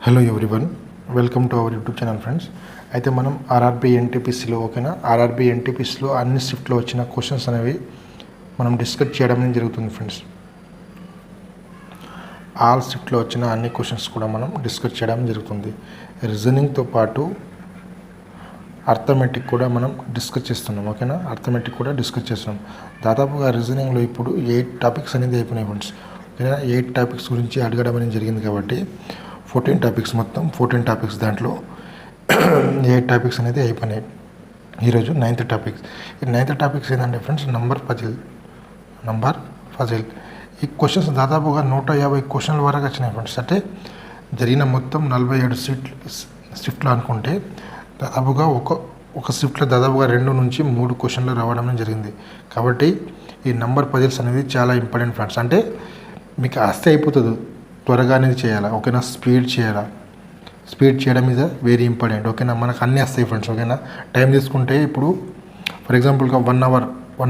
Hello everyone, welcome to our YouTube channel friends. అయితే మనం RRB ఎన్టీపీసీలో RRB ఎన్టీపీసీలో అన్ని షిఫ్ట్లో వచ్చిన క్వశ్చన్స్ అనేవి మనం డిస్కస్ చేయడం జరుగుతుంది ఫ్రెండ్స్. ఆల్ షిఫ్ట్లో వచ్చిన అన్ని క్వశ్చన్స్ కూడా మనం డిస్కస్ చేయడం జరుగుతుంది. రీజనింగ్తో పాటు అర్థమెటిక్ కూడా మనం డిస్కస్ చేస్తున్నాం. అర్థమెటిక్ కూడా డిస్కస్ చేస్తున్నాం. దాదాపుగా రీజనింగ్లో ఇప్పుడు 8 టాపిక్స్ అనేది అయిపోయినాయి ఫ్రెండ్స్. 8 టాపిక్స్ గురించి అడగడం అనేది జరిగింది కాబట్టి 14 టాపిక్స్, మొత్తం 14 టాపిక్స్, దాంట్లో 8 టాపిక్స్ అనేది అయిపోయినాయి. ఈరోజు 9th టాపిక్స్. ఈ 9th టాపిక్స్ ఏంటంటే ఫ్రెండ్స్ నంబర్ పజిల్. ఈ క్వశ్చన్స్ దాదాపుగా 150 క్వశ్చన్ల వరకు వచ్చినాయి ఫ్రెండ్స్. అంటే జరిగిన మొత్తం 47 షిఫ్ట్లు అనుకుంటే దాదాపుగా ఒక షిఫ్ట్లో దాదాపుగా 2 నుంచి 3 క్వశ్చన్లు రావడం జరిగింది. కాబట్టి ఈ నంబర్ పజిల్స్ అనేది చాలా ఇంపార్టెంట్ ఫ్రెండ్స్. అంటే మీకు ఆస్తి అయిపోతుంది, త్వరగా అనేది చేయాలా, స్పీడ్ చేయడం ఇస్ వెరీ ఇంపార్టెంట్. మనకు అన్నీ వస్తాయి ఫ్రెండ్స్. టైం తీసుకుంటే ఇప్పుడు ఫర్ ఎగ్జాంపుల్గా 1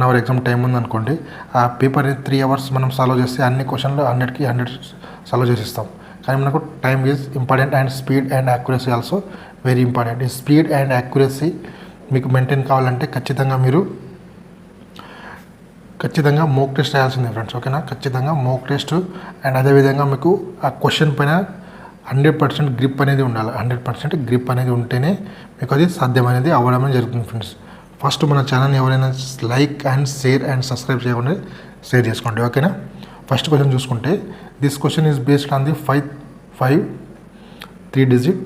అవర్ ఎగ్జామ్ టైం ఉందనుకోండి, ఆ పేపర్ని 3 అవర్స్ మనం సాల్వ్ చేస్తే అన్ని క్వశ్చన్లు 100కి 100 సాల్వ్ చేసిస్తాం. కానీ మనకు time is important and speed and accuracy also very important. ఈ స్పీడ్ అండ్ యాక్యురసీ మీకు మెయింటైన్ కావాలంటే ఖచ్చితంగా మోక్ టెస్ట్ రాయాల్సిందే ఫ్రెండ్స్. ఖచ్చితంగా మోక్ టెస్ట్. అండ్ అదేవిధంగా మీకు ఆ క్వశ్చన్ పైన 100% గ్రిప్ అనేది ఉండాలి. 100% గ్రిప్ అనేది ఉంటేనే మీకు అది సాధ్యం అనేది అవ్వడం జరుగుతుంది ఫ్రెండ్స్. ఫస్ట్ మన ఛానల్ని ఎవరైనా like and share and subscribe చేయకుండా షేర్ చేసుకోండి. ఫస్ట్ క్వశ్చన్ చూసుకుంటే this question is based on the 5 3 digit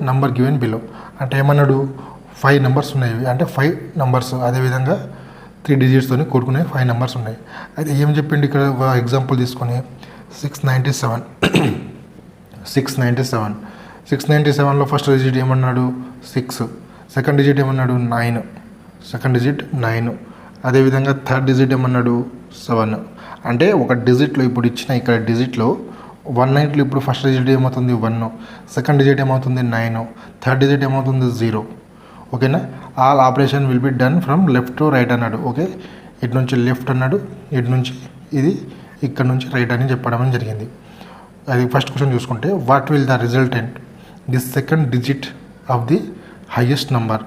number given below. అంటే ఏమన్నాడు, 5 నెంబర్స్ ఉన్నాయి. అంటే 5 నెంబర్స్, అదేవిధంగా 3 digitsతో కూడుకునే 5 నెంబర్స్ ఉన్నాయి. అయితే ఏం చెప్పిండి ఇక్కడ ఒక ఎగ్జాంపుల్ తీసుకొని 697లో ఫస్ట్ డిజిట్ ఏమన్నాడు 6, సెకండ్ డిజిట్ ఏమన్నాడు 9, అదేవిధంగా థర్డ్ డిజిట్ ఏమన్నాడు 7. అంటే ఒక డిజిట్లో ఇప్పుడు ఇచ్చిన ఇక్కడ డిజిట్లో 19లో ఇప్పుడు ఫస్ట్ డిజిట్ ఏమవుతుంది 1, సెకండ్ డిజిట్ ఏమవుతుంది 9, థర్డ్ డిజిట్ ఏమవుతుంది 0. All operation will be done from left to right అన్నాడు. ఇటు నుంచి లెఫ్ట్ అన్నాడు, ఇటు నుంచి ఇది, ఇక్కడ నుంచి రైట్ అని చెప్పడం జరిగింది. అది ఫస్ట్ క్వశ్చన్ చూసుకుంటే what will the resultant the second digit of the highest number.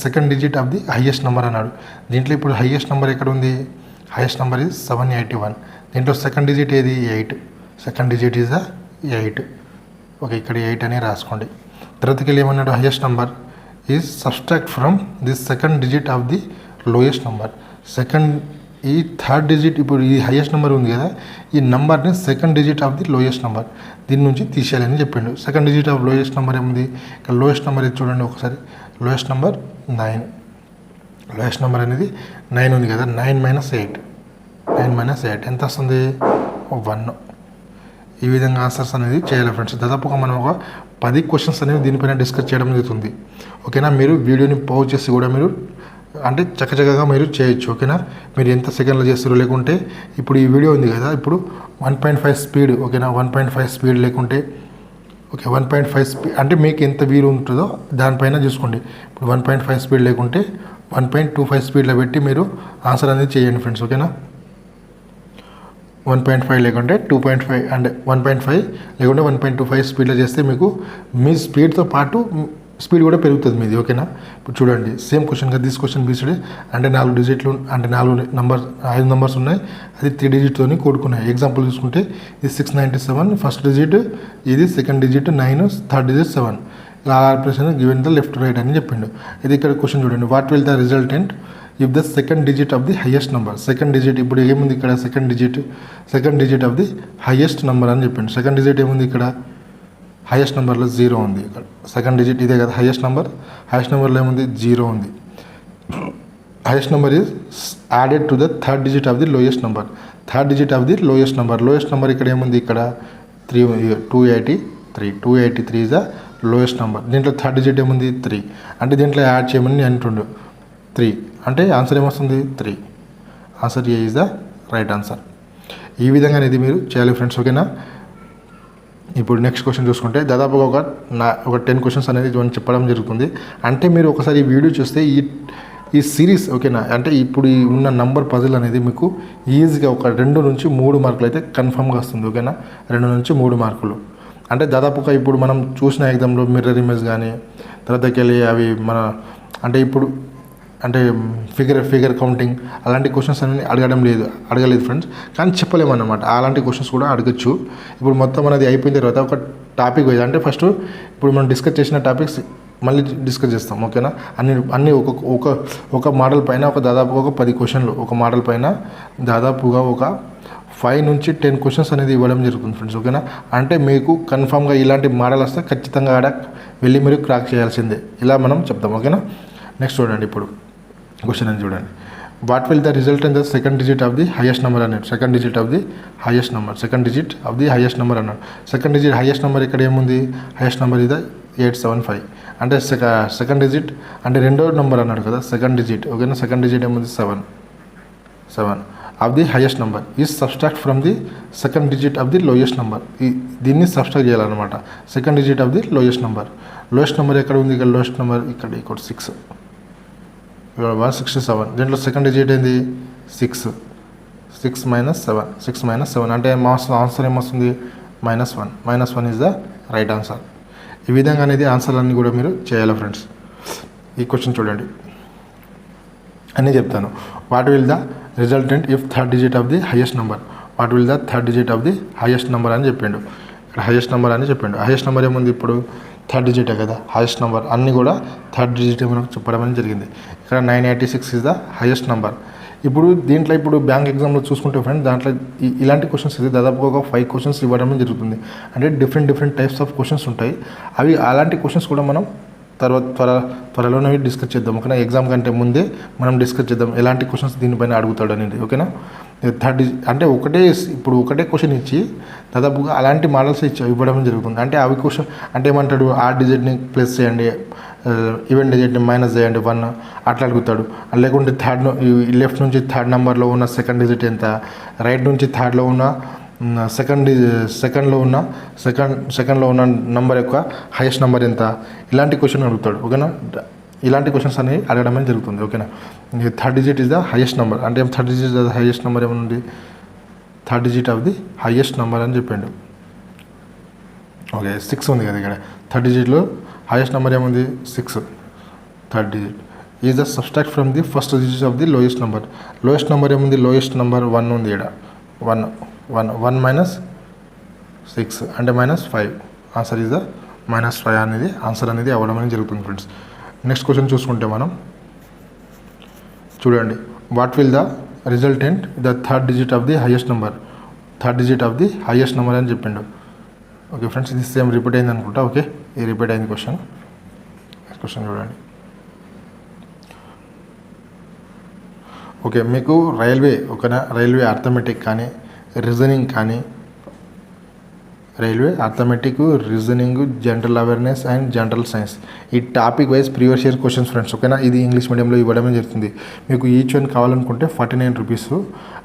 Second digit of the highest number అన్నాడు. దీంట్లో ఇప్పుడు హైయెస్ట్ నెంబర్ ఎక్కడ ఉంది, హైయెస్ట్ నెంబర్ ఈజ్ 781. దీంట్లో సెకండ్ డిజిట్ ఏది 8, సెకండ్ డిజిట్ ఈజ్ 8. ఇక్కడ 8 అని రాసుకోండి. తర్వాతకి వెళ్ళి ఏమన్నాడు, highest number is subtract from the second digit of the lowest number. ఈ థర్డ్ డిజిట్ ఇప్పుడు ఈ హైయెస్ట్ నెంబర్ ఉంది కదా, ఈ నెంబర్ని second digit of the lowest number దీని నుంచి తీసేయాలని చెప్పిండు. Second digit of lowest number ఏముంది, ఇక్కడ లోయెస్ట్ నెంబర్ ఇది చూడండి ఒకసారి. లోయెస్ట్ నెంబర్ 9, లోయెస్ట్ నెంబర్ అనేది 9 ఉంది కదా, 9 - 8 ఎంత వస్తుంది 1. ఈ విధంగా ఆన్సర్స్ అనేది చేయాలి ఫ్రెండ్స్. దాదాపుగా మనం ఒక 10 క్వశ్చన్స్ అనేవి దీనిపైన డిస్కస్ చేయడం జరుగుతుంది. మీరు వీడియోని పాజ్ చేసి కూడా మీరు అంటే చక్కగా మీరు చేయొచ్చు. మీరు ఎంత సెకండ్లో చేస్తారో, లేకుంటే ఇప్పుడు ఈ వీడియో ఉంది కదా, ఇప్పుడు 1.5 స్పీడ్ 1.5 స్పీడ్ లేకుంటే 1.5 స్పీడ్ అంటే మీకు ఎంత వీలు ఉంటుందో దానిపైన చూసుకోండి. ఇప్పుడు 1.5 స్పీడ్ లేకుంటే 1.25 స్పీడ్లో పెట్టి మీరు ఆన్సర్ అనేది చేయండి ఫ్రెండ్స్. 1.5 లేకుంటే 2.5 అంటే 1.5 లేకుంటే 1.25 స్పీడ్లో చేస్తే మీకు మీ స్పీడ్తో పాటు స్పీడ్ కూడా పెరుగుతుంది మీది. ఇప్పుడు చూడండి సేమ్ క్వశ్చన్ కదా, దిస్ క్వశ్చన్ బీస్డ్ అంటే 4 డిజిట్లు అంటే 5 నెంబర్స్ ఉన్నాయి, అది 3 digitతో కూడుకున్నాయి. ఎగ్జాంపుల్ చూసుకుంటే ఇది 697 ఫస్ట్ డిజిట్, ఇది second digit 9, third digit 7. Operation given the left right అని చెప్పిండు. ఇది ఇక్కడ క్వశ్చన్ చూడండి, what will the resultant if the second digit of the highest number. Second digit ఇప్పుడు ఏముంది ఇక్కడ, second digit of the highest number అని చెప్పిండు. సెకండ్ డిజిట్ ఏముంది ఇక్కడ, హైయెస్ట్ నెంబర్లో 0 ఉంది. ఇక్కడ సెకండ్ డిజిట్ ఇదే కదా హైయెస్ట్ నెంబర్లో ఏముంది 0 ఉంది. Highest number is added to the third digit of the lowest number. Third digit of the lowest number ఇక్కడ ఏముంది, ఇక్కడ 283 ఈజ్ ద లోయెస్ట్ నెంబర్. దీంట్లో థర్డ్ డిజిట్ ఏముంది 3, అంటే దీంట్లో యాడ్ చేయమని అంటుండు 3, అంటే ఆన్సర్ ఏమొస్తుంది 3. Answer A is the right answer. ఈ విధంగా అనేది మీరు చేయాలి ఫ్రెండ్స్. ఇప్పుడు నెక్స్ట్ క్వశ్చన్ చూసుకుంటే దాదాపుగా ఒక 10 క్వశ్చన్స్ అనేది చెప్పడం జరుగుతుంది. అంటే మీరు ఒకసారి ఈ వీడియో చూస్తే ఈ సిరీస్ అంటే ఇప్పుడు ఈ ఉన్న నంబర్ పజిల్ అనేది మీకు ఈజీగా ఒక 2 నుంచి 3 మార్కులు అయితే కన్ఫర్మ్గా వస్తుంది. 2 నుంచి 3 మార్కులు. అంటే దాదాపుగా ఇప్పుడు మనం చూసిన ఎగ్జామ్లో మిర్రర్ ఇమేజ్ కానీ తర్వాతకి వెళ్ళి అవి మన అంటే ఇప్పుడు అంటే ఫిగర్ కౌంటింగ్ అలాంటి క్వశ్చన్స్ అన్ని అడగలేదు ఫ్రెండ్స్. కానీ చెప్పలేమన్నమాట. అలాంటి క్వశ్చన్స్ కూడా అడగచ్చు. ఇప్పుడు మొత్తం అనేది అయిపోయిన తర్వాత ఒక టాపిక్ వైజ్ అంటే ఫస్ట్ ఇప్పుడు మనం డిస్కస్ చేసిన టాపిక్స్ మళ్ళీ డిస్కస్ చేస్తాం, ఓకేనా. అన్ని ఒక మోడల్ పైన దాదాపుగా ఒక 10 క్వశ్చన్లు, ఒక మోడల్ పైన దాదాపుగా ఒక 5 నుంచి 10 క్వశ్చన్స్ అనేది ఇవ్వడం జరుగుతుంది ఫ్రెండ్స్, ఓకేనా. అంటే మీకు కన్ఫామ్గా ఇలాంటి మోడల్ వస్తే ఖచ్చితంగా ఆడ వెళ్ళి మీరు క్రాక్ చేయాల్సిందే, ఇలా మనం చెప్తాం, ఓకేనా. నెక్స్ట్ చూడండి, ఇప్పుడు క్వశ్చన్ అని చూడండి. What will the result in the second digit of the highest number అన్నాడు. Second digit of the highest number అన్నాడు. సెకండ్ డిజిట్ హైయెస్ట్ నెంబర్ ఇక్కడ ఏముంది, హైయెస్ట్ నెంబర్ ఇది 875. అంటే సెకండ్ డిజిట్ అంటే రెండో నెంబర్ అన్నాడు కదా, సెకండ్ డిజిట్, ఓకేనా. సెకండ్ డిజిట్ ఏముంది 7 of the highest number is subtract from the second digit of the lowest number. దీన్ని సబ్స్ట్రాక్ట్ చేయాలన్నమాట. Second digit of the lowest number ఎక్కడ ఉంది, ఇక్కడ లోయెస్ట్ నెంబర్ ఇక్కడ 6 167. దీంట్లో సెకండ్ డిజిట్ ఏంది 6 -7 అంటే ఆన్సర్ ఏమొస్తుంది -1 ఈజ్ ద రైట్ ఆన్సర్. ఈ విధంగా అనేది ఆన్సర్లన్నీ కూడా మీరు చేయాలి ఫ్రెండ్స్. ఈ క్వశ్చన్ చూడండి, అన్నీ చెప్తాను. What will the resultant if third digit of the highest number, what will the third digit of the highest number అని చెప్పిండు. ఇక్కడ హైయెస్ట్ నెంబర్ అని చెప్పిండు. హైయెస్ట్ నెంబర్ ఏముంది, ఇప్పుడు థర్డ్ డిజిటే కదా హైయెస్ట్ నెంబర్, అన్నీ కూడా థర్డ్ డిజిట్ మనకు చెప్పడం అనేది జరిగింది. ఇక్కడ 986 ఈజ్ ద హైయెస్ట్ నెంబర్. ఇప్పుడు దీంట్లో ఇప్పుడు బ్యాంక్ ఎగ్జామ్లో చూసుకుంటే ఫ్రెండ్, దాంట్లో ఇలాంటి క్వశ్చన్స్ ఇది దాదాపుగా ఒక 5 క్వశ్చన్స్ ఇవ్వడం జరుగుతుంది. అంటే డిఫరెంట్ టైప్స్ ఆఫ్ క్వశ్చన్స్ ఉంటాయి. అవి అలాంటి క్వశ్చన్స్ కూడా మనం త్వరలోనే డిస్కస్ చేద్దాం, ఓకేనా. ఎగ్జామ్ కంటే ముందే మనం డిస్కస్ చేద్దాం ఎలాంటి క్వశ్చన్స్ దీనిపైన అడుగుతాడు అనేది, ఓకేనా. అంటే ఒకటే క్వశ్చన్ ఇచ్చి దాదాపుగా అలాంటి మోడల్స్ ఇవ్వడం జరుగుతుంది. అంటే అవి క్వశ్చన్ అంటే ఏమంటాడు, ఆ డిజిట్ని ప్లస్ చేయండి, ఈవెన్ డిజిట్ని మైనస్ చేయండి 1 అట్లా అడుగుతాడు. లేకుంటే లెఫ్ట్ నుంచి థర్డ్ నెంబర్లో ఉన్న సెకండ్ డిజిట్ ఎంత, రైట్ నుంచి థర్డ్లో ఉన్న సెకండ్లో ఉన్న నెంబర్ యొక్క హైయెస్ట్ నెంబర్ ఎంత, ఇలాంటి క్వశ్చన్ అడుగుతాడు, ఓకేనా. ఇలాంటి క్వశ్చన్స్ అనేవి అడగడం అనేది జరుగుతుంది, ఓకేనా. Third digit is the highest number అంటే third digit the highest number ఏమనుంది, third digit of the highest number అని చెప్పిండు. ఓకే 6 ఉంది కదా ఇక్కడ. థర్డ్ డిజిట్లో హైయెస్ట్ నెంబర్ ఏముంది 6. Third digit is the subtract from the first digit of the lowest number ఏముంది, lowest number 1 ఉంది ఇక్కడ. 1 - 6 అంటే -5. ఆన్సర్ ఈజ్ ద -5 అనేది ఆన్సర్ అనేది అవ్వడం అనేది జరుగుతుంది ఫ్రెండ్స్. నెక్స్ట్ క్వశ్చన్ చూసుకుంటే మనం చూడండి, what will the resultant the third digit of the highest number అని చెప్పిండు. ఓకే ఫ్రెండ్స్, ఇది సేమ్ రిపీట్ అయింది అనుకుంటా. ఓకే, ఇది రిపీట్ అయింది క్వశ్చన్ చూడండి. ఓకే, మీకు రైల్వే అర్థమెటిక్ కానీ రీజనింగ్ కానీ reasoning general awareness and general science ఈ topic wise previous year questions friends, ఓకేనా. ఇది ఇంగ్లీష్ మీడియంలో ఇవ్వడమే జరుగుతుంది. మీకు ఈచ్ వన్ కావాలనుకుంటే 49 రూపీస్.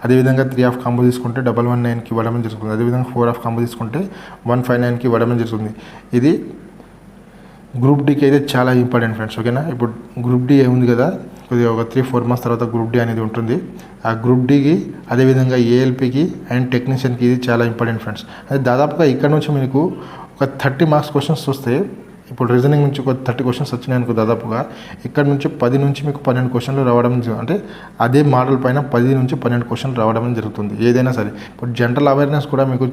అదేవిధంగా 3 ఆఫ్ కాంబో తీసుకుంటే 119కి ఇవ్వడమే జరుగుతుంది. అదేవిధంగా 4 ఆఫ్ కాంబో తీసుకుంటే 159కి ఇవ్వడమే జరుగుతుంది. ఇది గ్రూప్ డీకి అయితే చాలా ఇంపార్టెంట్ ఫ్రెండ్స్, ఓకేనా. ఇప్పుడు గ్రూప్ డీ ఏముంది కదా, కొద్దిగా ఒక 3-4 మంత్స్ తర్వాత గ్రూప్ డీ అనేది ఉంటుంది. ఆ గ్రూప్ డీకి అదేవిధంగా ఏఎల్పికి అండ్ టెక్నీషియన్కి ఇది చాలా ఇంపార్టెంట్ ఫ్రెండ్స్. అది దాదాపుగా ఇక్కడ నుంచి మీకు ఒక 30 మార్క్స్ క్వశ్చన్స్ వస్తే, ఇప్పుడు రీజనింగ్ నుంచి ఒక 30 క్వశ్చన్స్ వచ్చినాయి అనుకో, దాదాపుగా ఇక్కడ నుంచి 10 నుంచి మీకు 12 క్వశ్చన్లు రావడం, అంటే అదే మోడల్ పైన 10 నుంచి 12 క్వశ్చన్లు రావడం జరుగుతుంది ఏదైనా సరే. ఇప్పుడు జనరల్ అవేర్నెస్ కూడా మీకు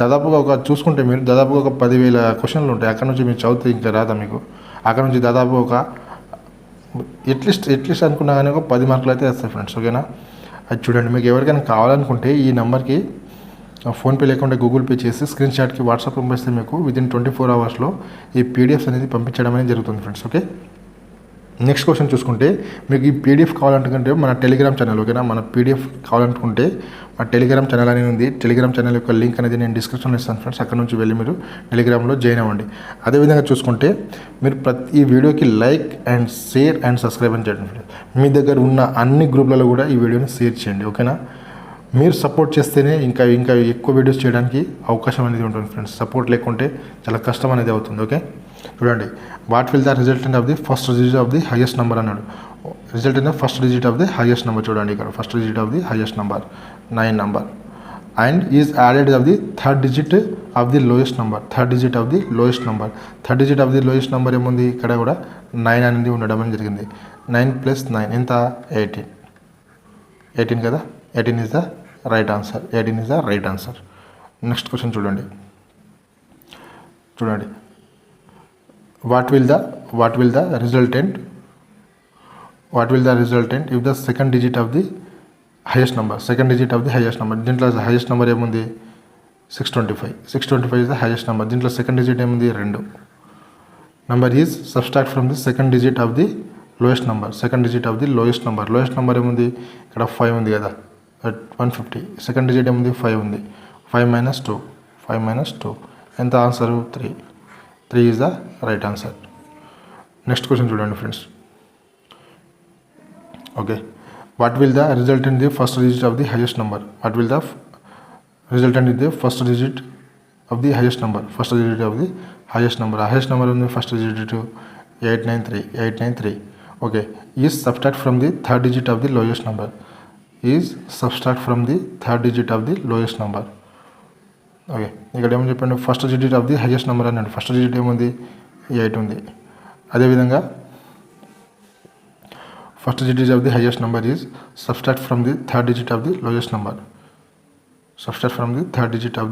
దాదాపుగా చూసుకుంటే మీరు దాదాపుగా ఒక 10,000 క్వశ్చన్లు ఉంటాయి. అక్కడ నుంచి మీరు చదివితే ఇంకా రాదా మీకు, అక్కడ నుంచి దాదాపు ఒక ఎట్లీస్ట్ అనుకున్నా కానీ ఒక 10 మార్కులు అయితే వస్తాయి ఫ్రెండ్స్, ఓకేనా. అది చూడండి, మీకు ఎవరికైనా కావాలనుకుంటే ఈ నెంబర్కి ఫోన్పే లేకుంటే గూగుల్ పే చేసి స్క్రీన్ షాట్కి వాట్సాప్ పంపిస్తే మీకు వితిన్ 24 అవర్స్లో ఈ పీడిఎఫ్స్ అనేది పంపించడం అనేది జరుగుతుంది ఫ్రెండ్స్, ఓకే. నెక్స్ట్ క్వశ్చన్ చూసుకుంటే, మీకు ఈ పీడిఎఫ్ కావాలంటే మన టెలిగ్రామ్ ఛానల్, ఓకేనా. మన పీడిఎఫ్ కావాలనుకుంటే మా టెలిగ్రామ్ ఛానల్ అనేది ఉంది. టెలిగ్రామ్ ఛానల్ యొక్క లింక్ అనేది నేను డిస్క్రిప్షన్లో ఇస్తాను ఫ్రెండ్స్. అక్కడ నుంచి వెళ్ళి మీరు టెలిగ్రామ్లో జాయిన్ అవ్వండి. అదేవిధంగా చూసుకుంటే మీరు ప్రతి వీడియోకి like and share and subscribe అని చేయండి ఫ్రెండ్స్. మీ దగ్గర ఉన్న అన్ని గ్రూప్లలో కూడా ఈ వీడియోని షేర్ చేయండి, ఓకేనా. మీరు సపోర్ట్ చేస్తేనే ఇంకా ఎక్కువ వీడియోస్ చేయడానికి అవకాశం అనేది ఉంటుంది ఫ్రెండ్స్. సపోర్ట్ లేకుంటే చాలా కష్టం అనేది అవుతుంది, ఓకే. చూడండి, what will the resultant of the first digit of the highest number అన్నాడు. Resultant of first digit of the highest number చూడండి, ఇక్కడ first digit of the highest number 9 number. And is added of the third digit of the lowest number. Third digit of the lowest number. Third digit of the lowest number ఏముంది ఇక్కడ కూడా 9 అనేది ఉండడం అని జరిగింది. 9 + 9 ఎంత 18. 18 కదా. 18 is the right answer. 18 is the right answer. Next question చూడండి. What will the resultant if the second digit of the highest number. దీంట్లో హైయెస్ట్ నెంబర్ ఏముంది 625 is the highest number. దీంట్లో సెకండ్ డిజిట్ ఏముంది 2. Number is subtract from the second digit of the lowest number. Lowest number ఏముంది ఇక్కడ 5 ఉంది కదా, 150. Second digit ఏముంది 5 ఉంది. 5 - 2 ఎంత answer 3. 3 is the right answer. Next question చూడండి friends. Okay, what will the result in the first digit of the highest number. Resultant in the first digit of the highest number. Highest number ఉంది first digit 893. Okay, is subtract from the third digit of the lowest number. Okay, ఇక్కడ ఏమని చెప్పండి first digit of the highest number అన్నాడు. First digit ఏముంది 8 ఉంది. అదేవిధంగా first digit of the highest number is subtract from the third digit of the lowest number. Third digit of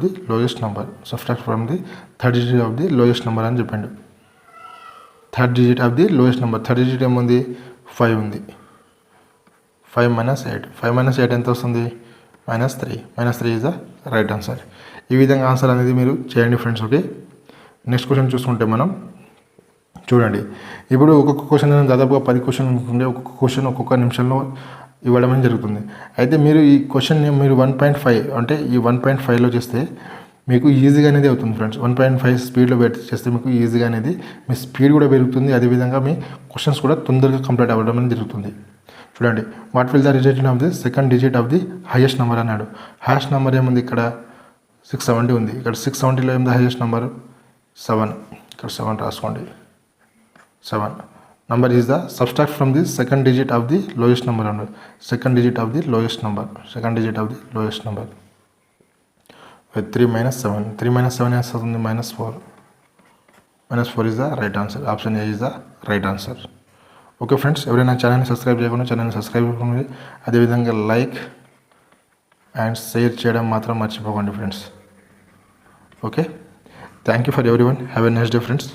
the lowest number అని చెప్పండి. Third digit of the lowest number. Third digit ఏముంది 5 ఉంది. 5 - 8 ఎంత వస్తుంది -3. -3 is the right answer. ఈ విధంగా answer అనేది మీరు చేయండి ఫ్రెండ్స్. ఓకే, నెక్స్ట్ క్వశ్చన్ చూసుకుంటే మనం చూడండి. ఇప్పుడు ఒక్కొక్క క్వశ్చన్ దాదాపుగా 10 క్వశ్చన్ ఉంటుండే. ఒక్కొక్క క్వశ్చన్ ఒక్కొక్క నిమిషంలో ఇవ్వడం అనేది జరుగుతుంది. అయితే మీరు ఈ క్వశ్చన్ని మీరు 1.5 అంటే ఈ 1.5లో చేస్తే మీకు ఈజీగా అనేది అవుతుంది ఫ్రెండ్స్. 1.5 స్పీడ్లో చేస్తే మీకు ఈజీగా అనేది మీ స్పీడ్ కూడా పెరుగుతుంది. అదేవిధంగా మీ క్వశ్చన్స్ కూడా తొందరగా కంప్లీట్ అవ్వడం అనేది జరుగుతుంది. చూడండి, what will the result of the second digit of the highest number అన్నాడు. హైయెస్ట్ నెంబర్ ఏముంది ఇక్కడ 670 ఉంది. ఇక్కడ 670లో ఏముంది హైయెస్ట్ నెంబర్ 7. ఇక్కడ 7 రాసుకోండి. 7 number is the subtract from the second digit of the lowest number. Second digit of the lowest number. 3 - 7. 3 - 7 is -4. -4 is the right answer. Option A is the right answer. Okay friends, ఎవరైనా ఛానల్ని subscribe చేయకుండా ఛానల్ని subscribe చేసుకోండి. అదేవిధంగా like and share చేయడం మాత్రం మర్చిపోకండి friends. Okay, thank you for everyone. Have a nice day friends.